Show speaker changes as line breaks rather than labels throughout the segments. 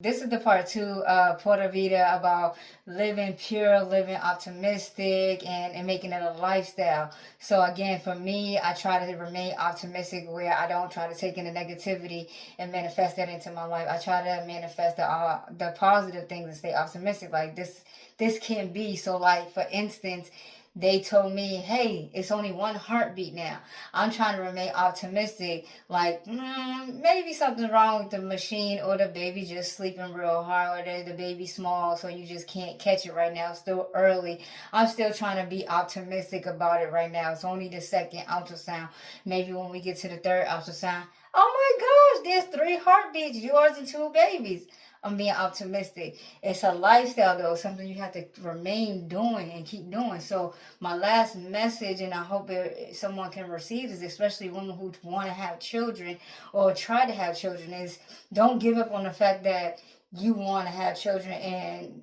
This is the part two of Pura Vida about living pure, living optimistic, and making it a lifestyle. So again, for me, I try to remain optimistic where I don't try to take in the negativity and manifest that into my life. I try to manifest the positive things and stay optimistic. Like this can be. So like for instance, they told me, hey, it's only one heartbeat now. I'm trying to remain optimistic. Like, maybe something's wrong with the machine, or the baby just sleeping real hard, or the baby small, so you just can't catch it right now. It's still early. I'm still trying to be optimistic about it right now. It's only the second ultrasound. Maybe when we get to the third ultrasound, oh my gosh, there's 3 heartbeats, yours and 2 babies. I'm being optimistic. It's a lifestyle though, something you have to remain doing and keep doing. So my last message, and I hope someone can receive this, especially women who want to have children or try to have children, is don't give up on the fact that you want to have children and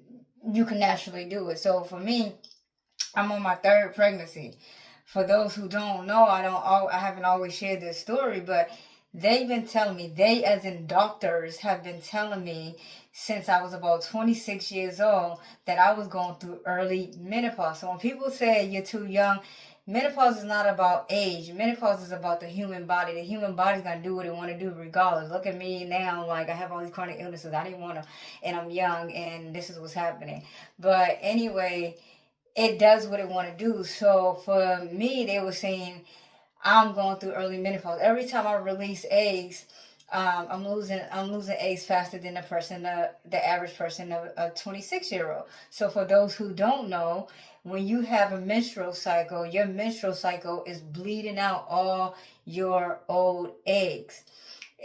you can naturally do it. So for me, I'm on my 3rd pregnancy. For those who don't know, I haven't always shared this story, but they've been telling me, they as in doctors have been telling me since I was about 26 years old that I was going through early menopause. So when people say you're too young, menopause is not about age. Menopause is about the human body. The human body's gonna do what it want to do regardless. Look at me now, like I have all these chronic illnesses. I didn't want to, and I'm young, and this is what's happening. But anyway, it does what it want to do. So for me, they were saying I'm going through early menopause. Every time I release eggs, I'm losing eggs faster than the average person, a 26-year-old. So for those who don't know, when you have a menstrual cycle, your menstrual cycle is bleeding out all your old eggs.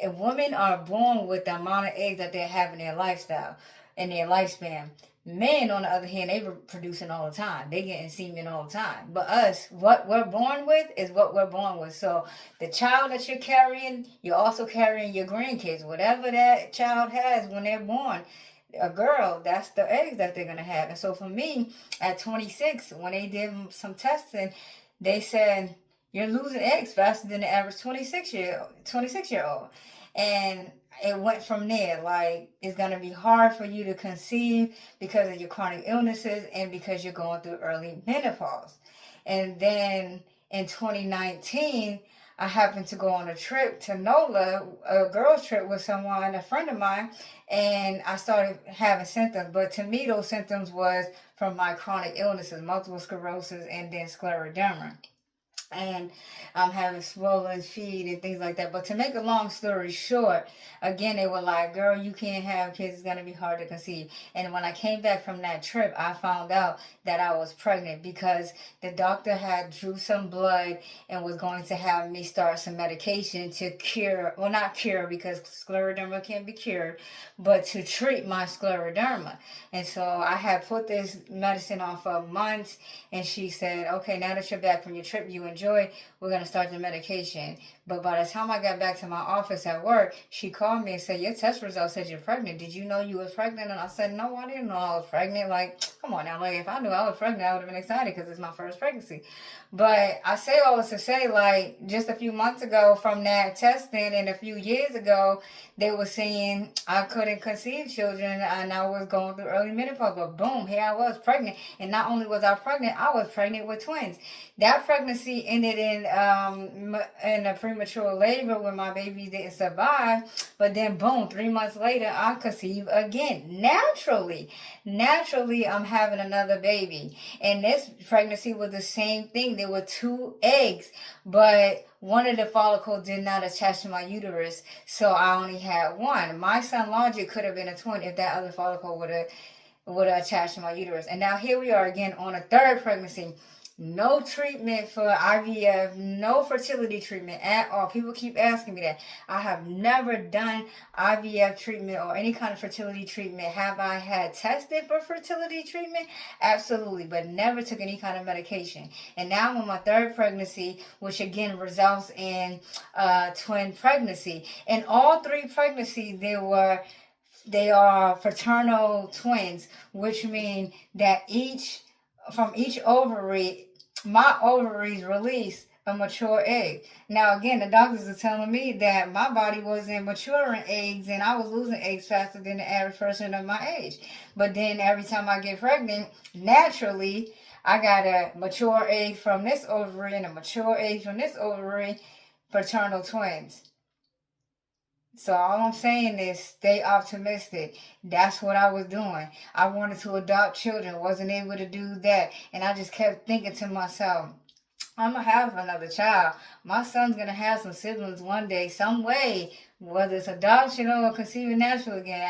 And women are born with the amount of eggs that they have in their lifestyle, in their lifespan. Men, on the other hand, they were producing all the time. They getting semen all the time. But us, what we're born with is what we're born with. So the child that you're carrying, you're also carrying your grandkids. Whatever that child has when they're born, a girl, that's the eggs that they're gonna have. And so for me, at 26, when they did some testing, they said you're losing eggs faster than the average 26-year-old. And it went from there. Like, it's going to be hard for you to conceive because of your chronic illnesses and because you're going through early menopause. And then in 2019, I happened to go on a trip to NOLA, a girls trip with someone, a friend of mine, and I started having symptoms. But to me, those symptoms was from my chronic illnesses, multiple sclerosis and then scleroderma, and I'm having swollen feet and things like that. But to make a long story short, again, they were like, girl, you can't have kids. It's going to be hard to conceive. And when I came back from that trip, I found out that I was pregnant because the doctor had drew some blood and was going to have me start some medication to cure, well, not cure because scleroderma can't be cured, but to treat my scleroderma. And so I had put this medicine on for months, and she said, okay, now that you're back from your trip, you enjoy, we're going to start the medication. But by the time I got back to my office at work, she called me and said, your test results said you're pregnant. Did you know you was pregnant? And I said, no, I didn't know I was pregnant. Like, come on now. Like, if I knew I was pregnant, I would have been excited because it's my first pregnancy. But I say all this to say, like, just a few months ago from that testing and a few years ago, they were saying I couldn't conceive children and I was going through early menopause. But boom, here I was pregnant. And not only was I was pregnant with twins. That pregnancy ended in a premature labor where my baby didn't survive. But then boom, 3 months later, I conceived again. Naturally, I'm having another baby. And this pregnancy was the same thing. There were 2 eggs, but one of the follicles did not attach to my uterus, so I only had one. My son Logic could have been a twin if that other follicle would have attached to my uterus. And now here we are again on a 3rd pregnancy. No treatment for IVF, no fertility treatment at all. People keep asking me that. I have never done IVF treatment or any kind of fertility treatment. Have I had tested for fertility treatment? Absolutely, but never took any kind of medication. And now I'm on my 3rd pregnancy, which again results in twin pregnancy. In all 3 pregnancies, they are fraternal twins, which mean that from each ovary, my ovaries release a mature egg. Now, again, the doctors are telling me that my body wasn't maturing eggs and I was losing eggs faster than the average person of my age. But then every time I get pregnant, naturally, I got a mature egg from this ovary and a mature egg from this ovary, fraternal twins. So all I'm saying is stay optimistic. That's what I was doing. I wanted to adopt children, wasn't able to do that. And I just kept thinking to myself, I'm gonna have another child. My son's gonna have some siblings one day, some way, whether it's adoption or conceiving natural again.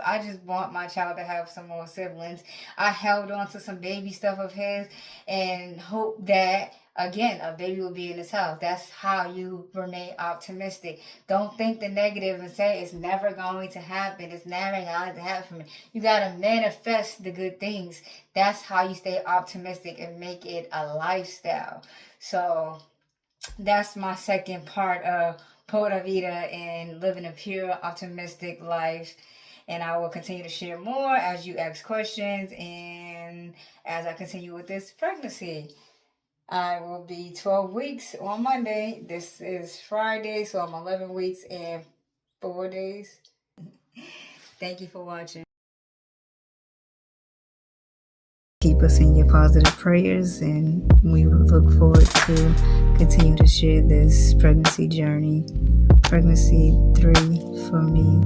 I just want my child to have some more siblings. I held on to some baby stuff of his and hope that again a baby will be in his house. That's how you remain optimistic. Don't think the negative and say it's never going to happen. It's never going to happen for me. You gotta manifest the good things. That's how you stay optimistic and make it a lifestyle. So that's my second part of Pura Vida and living a pure, optimistic life. And I will continue to share more as you ask questions and as I continue with this pregnancy. I will be 12 weeks on Monday. This is Friday, so I'm 11 weeks and 4 days. Thank you for watching. Keep us in your positive prayers, and we will look forward to continue to share this pregnancy journey. Pregnancy 3 for me.